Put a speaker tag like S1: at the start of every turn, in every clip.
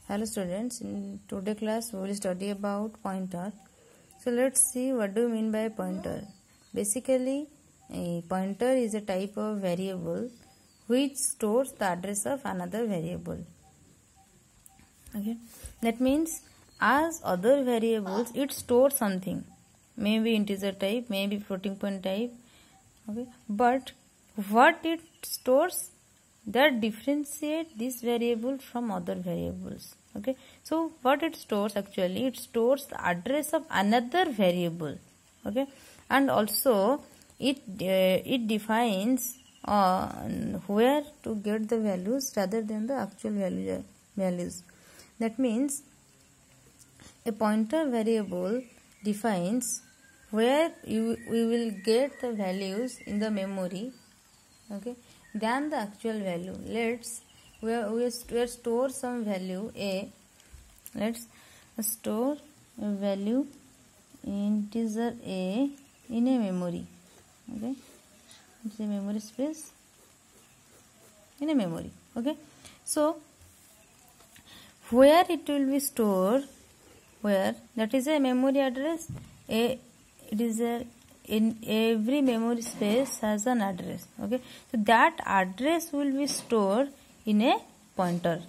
S1: Hello students, in today class we will study about pointer. So let's see what do you mean by pointer. Basically, a pointer is a type of variable which stores the address of another variable. Okay, that means as other variables it stores something, maybe integer type, maybe floating point type. Okay, but what it stores that differentiate this variable from other variables. Okay, so what it stores, actually it stores the address of another variable. Okay, and also it defines where to get the values rather than the actual values. That means a pointer variable defines where we will get the values in the memory, okay, than the actual value. Let's we store some value a. Let's store a value integer a in a memory. Okay, it's a memory space in a memory. Okay, so where it will be stored, where that is a memory address. It is a in every memory space has an address. Okay, so that address will be stored in a pointer.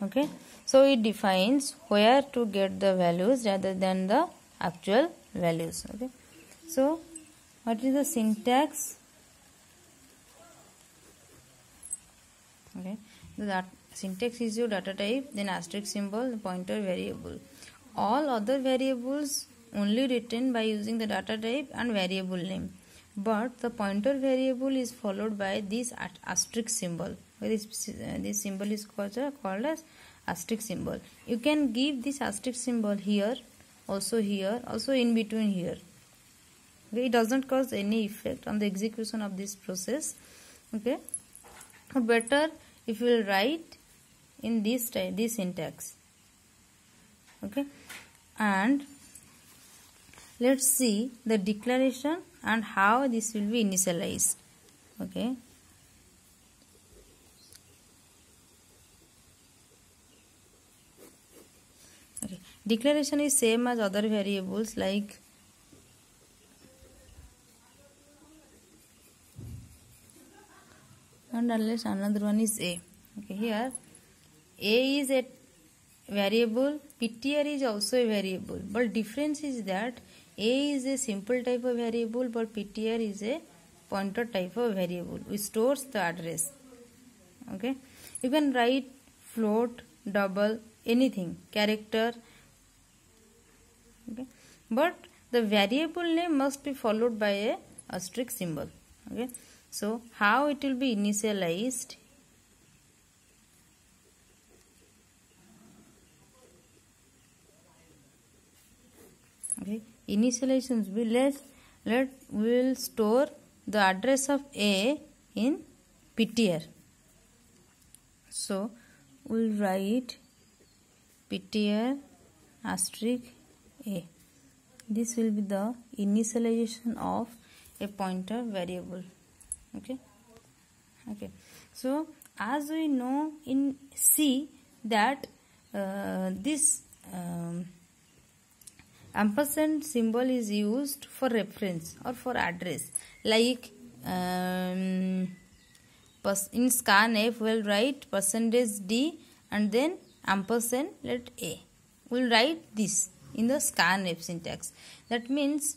S1: Okay, so it defines where to get the values rather than the actual values. Okay, so what is the syntax? Okay, the syntax is your data type, then asterisk symbol, the pointer variable. All other variables only written by using the data type and variable name, but the pointer variable is followed by this asterisk symbol. This symbol is called as asterisk symbol. You can give this asterisk symbol here, also in between here. Okay, it doesn't cause any effect on the execution of this process. Okay, better if you will write in this syntax. Okay, and let's see the declaration and how this will be initialized. Okay, declaration is same as other variables, like and unless another one is a. Okay, here a is a variable, ptr is also a variable, but difference is that a is a simple type of variable, but ptr is a pointer type of variable which stores the address. Okay, you can write float, double, anything, character. Okay, but the variable name must be followed by a asterisk symbol. Okay, so how it will be initialized? Okay, initializations we will store the address of a in ptr. So we'll write ptr asterisk a. This will be the initialization of a pointer variable. Okay, so as we know in C that this ampersand symbol is used for reference or for address, like in scanf we'll write %d and then ampersand let a. We'll write this in the scanf syntax. That means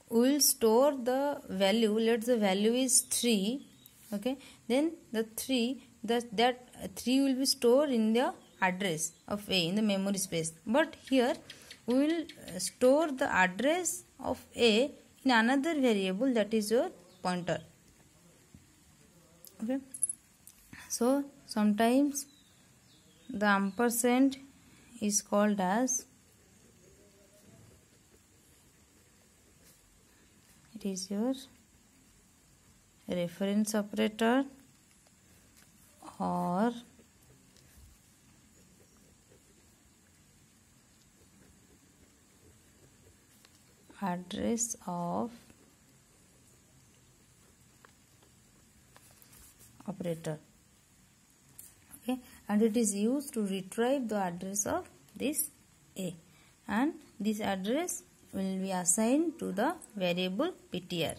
S1: we will store the value. Let the value is 3. Okay, then the 3 that 3 will be stored in the address of a in the memory space, but here we will store the address of a in another variable, that is your pointer. Okay, so sometimes the ampersand is called as, it is your reference operator or address of operator. Okay, and it is used to retrieve the address of this A, and this address will be assigned to the variable ptr.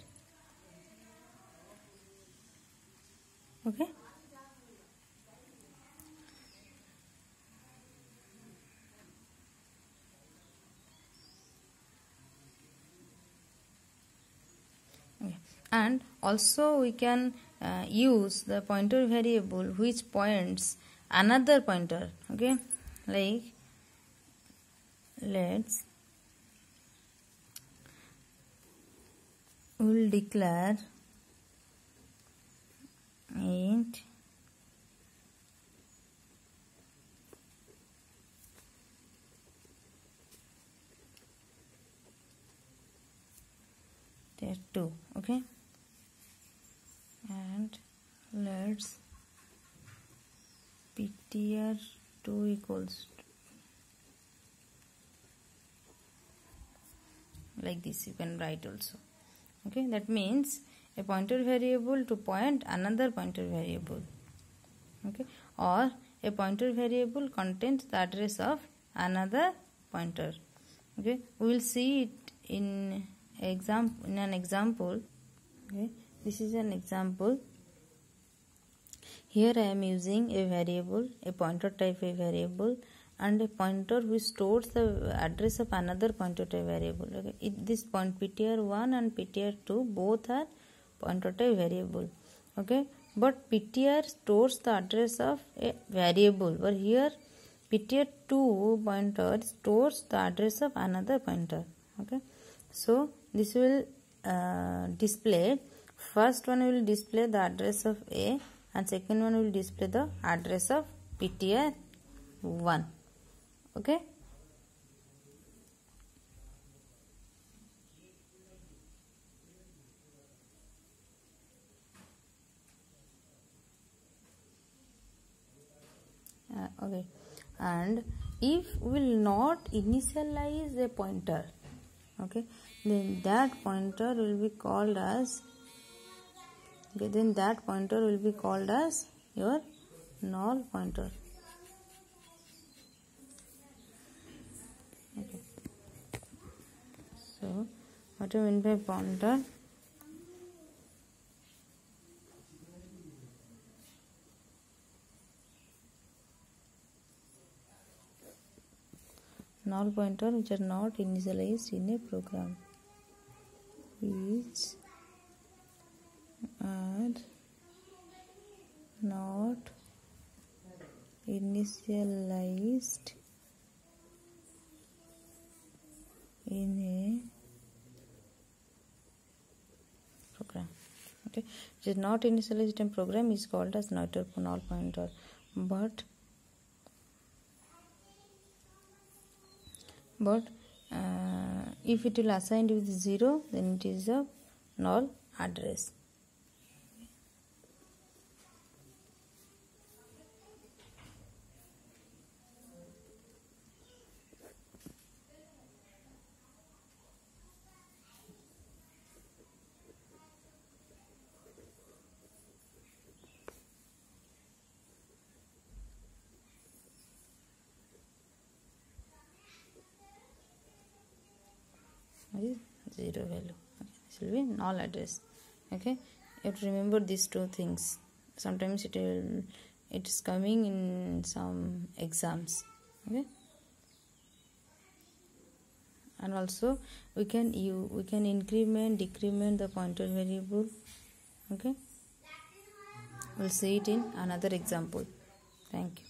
S1: Okay. And also we can use the pointer variable which points another pointer. Okay, like let's we'll declare int there 2. Okay, and let's ptr2 equals like this you can write also. Okay, that means a pointer variable to point another pointer variable. Okay, or a pointer variable contains the address of another pointer. Okay, we will see it in an example. Okay, this is an example. Here I am using a variable, a pointer type a variable, and a pointer which stores the address of another pointer type variable. Okay, this point ptr1 and ptr2 both are pointer type variable. Okay, but ptr stores the address of a variable, but here ptr2 pointer stores the address of another pointer. Okay, so this will display, first one will display the address of A, and second one will display the address of ptr1. Okay, okay, and if we will not initialize a pointer, okay, then that pointer will be called as your null pointer. Okay, so what do you mean by pointer? Null pointer which are not initialized in a program, which are not initialized in a program. Okay, which is not initialized in program is called as null pointer, but if it will assigned with 0, then it is a null address. Is 0 value. Okay, this will be null address. Okay, you have to remember these two things. Sometimes it is coming in some exams. Okay, and also we can increment, decrement the pointer variable. Okay, we'll see it in another example. Thank you.